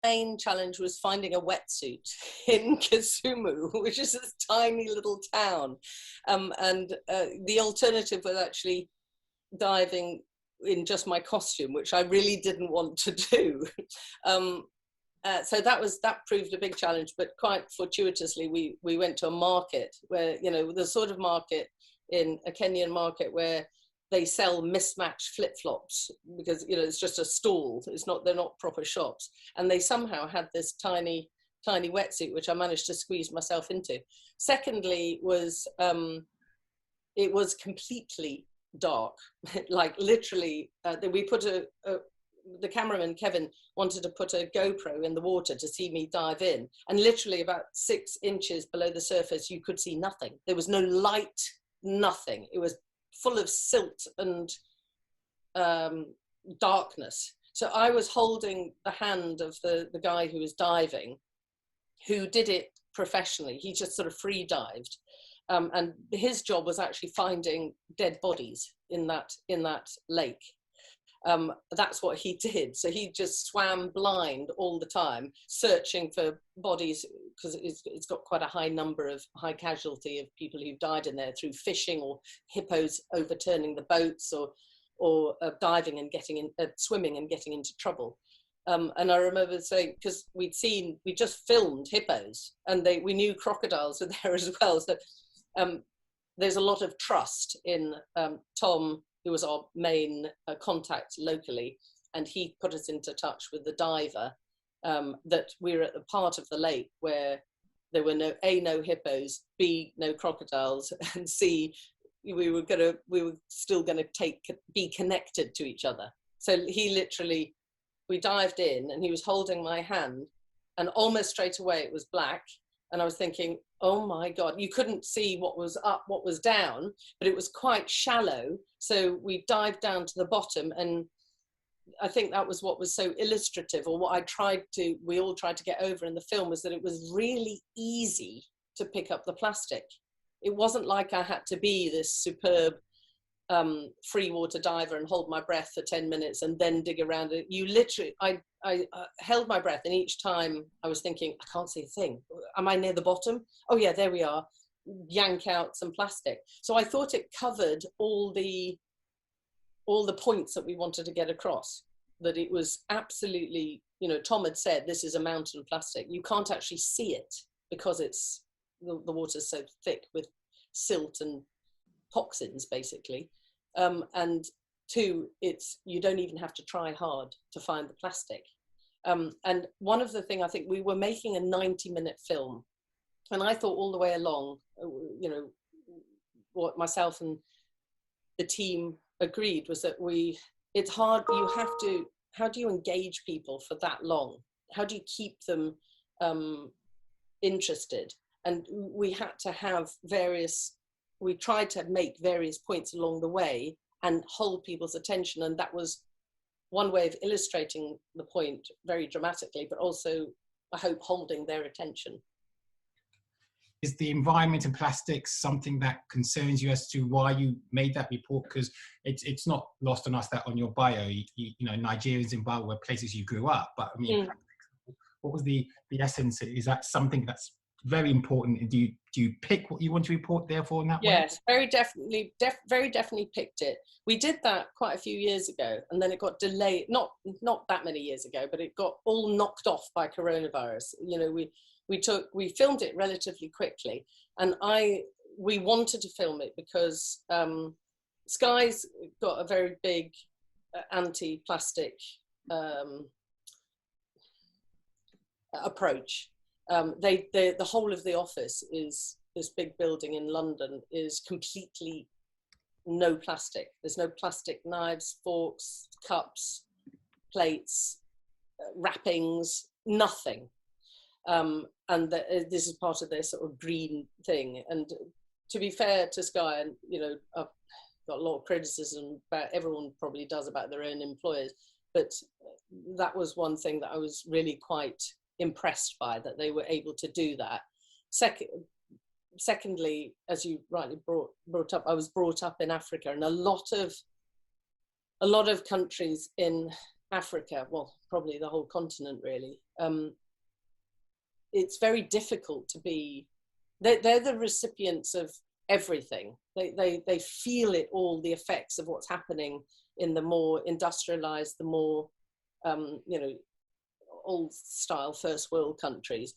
main challenge was finding a wetsuit in Kisumu, which is this tiny little town. And the alternative was actually diving in just my costume, which I really didn't want to do. So that proved a big challenge, but quite fortuitously, we went to a market where, you know, the sort of market in a Kenyan market where they sell mismatched flip-flops, because, you know, it's just a stall. They're not proper shops. And they somehow had this tiny wetsuit, which I managed to squeeze myself into. Secondly was, it was completely dark. Like literally, we put the cameraman, Kevin, wanted to put a GoPro in the water to see me dive in. And literally about 6 inches below the surface, you could see nothing. There was no light, nothing. It was full of silt and darkness. So I was holding the hand of the guy who was diving, who did it professionally. He just sort of free dived. And his job was actually finding dead bodies in that lake. That's what he did. So he just swam blind all the time, searching for bodies, because it's got quite a high casualty of people who've died in there through fishing or hippos overturning the boats, or diving and swimming and getting into trouble. And I remember saying, because we just filmed hippos, and we knew crocodiles were there as well. So there's a lot of trust in Tom, who was our main contact locally, and he put us into touch with the diver, that we're at the part of the lake where there were no hippos, B, no crocodiles, and C, we were still gonna be connected to each other. So we dived in, and he was holding my hand, and almost straight away it was black. And I was thinking, oh my God, you couldn't see what was up, what was down, but it was quite shallow. So we dived down to the bottom, and I think that was what was so illustrative, or what we all tried to get over in the film, was that it was really easy to pick up the plastic. It wasn't like I had to be this superb free water diver and hold my breath for 10 minutes and then dig around it. You literally, I held my breath, and each time I was thinking, I can't see a thing. Am I near the bottom? Oh yeah, there we are. Yank out some plastic. So I thought it covered all the points that we wanted to get across. That it was absolutely, you know, Tom had said, this is a mountain of plastic. You can't actually see it because the water's so thick with silt and toxins, basically. And 2, you don't even have to try hard to find the plastic. And one of the things, I think we were making a 90-minute film, and I thought all the way along, you know, what myself and the team agreed was that it's hard. How do you engage people for that long? How do you keep them interested? And we had to have we tried to make various points along the way and hold people's attention. And that was one way of illustrating the point very dramatically, but also, I hope, holding their attention. Is the environment and plastics something that concerns you as to why you made that report? Because it's not lost on us that on your bio, you know, Nigeria and Zimbabwe were places you grew up, but I mean, what was the essence? Is that something that's very important? Do you pick what you want to report therefore in that way? Yes, very definitely picked it. We did that quite a few years ago, and then it got delayed, not that many years ago, but it got all knocked off by coronavirus. You know, we filmed it relatively quickly, and we wanted to film it because Sky's got a very big anti-plastic approach. The whole of the office is this big building in London is completely no plastic. There's no plastic knives, forks, cups, plates, wrappings, nothing. And this is part of their sort of green thing. And to be fair to Sky, and you know, I've got a lot of criticism about, everyone probably does, about their own employers, but that was one thing that I was really quite impressed by, that they were able to do that. Secondly, as you rightly brought up, I was brought up in Africa, and a lot of countries in Africa, well, probably the whole continent really, it's very difficult to be, they're the recipients of everything. They feel it all, the effects of what's happening in the more industrialized, the more, you know, old style first world countries.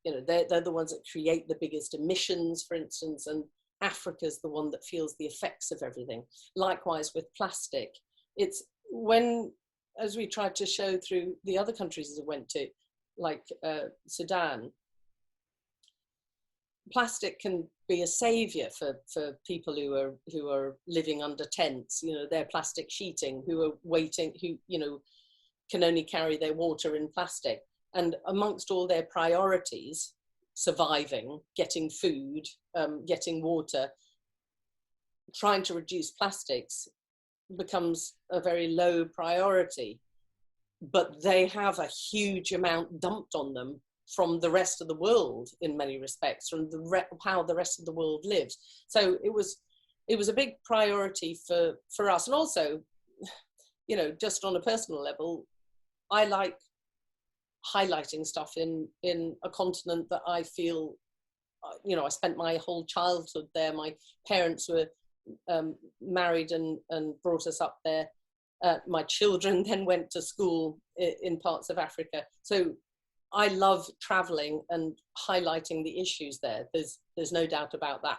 You know, they're the ones that create the biggest emissions, for instance, and Africa's the one that feels the effects of everything. Likewise with plastic. It's when, as we tried to show through the other countries as I went to, like Sudan, plastic can be a savior for people who are living under tents. You know, they're plastic sheeting, who are waiting, who, you know, can only carry their water in plastic. And amongst all their priorities, surviving, getting food, getting water, trying to reduce plastics becomes a very low priority. But they have a huge amount dumped on them from the rest of the world in many respects, from how the rest of the world lives. So it was a big priority for us. And also, you know, just on a personal level, I like highlighting stuff in a continent that I feel, you know, I spent my whole childhood there. My parents were married and brought us up there. My children then went to school in parts of Africa. So I love traveling and highlighting the issues there. There's no doubt about that.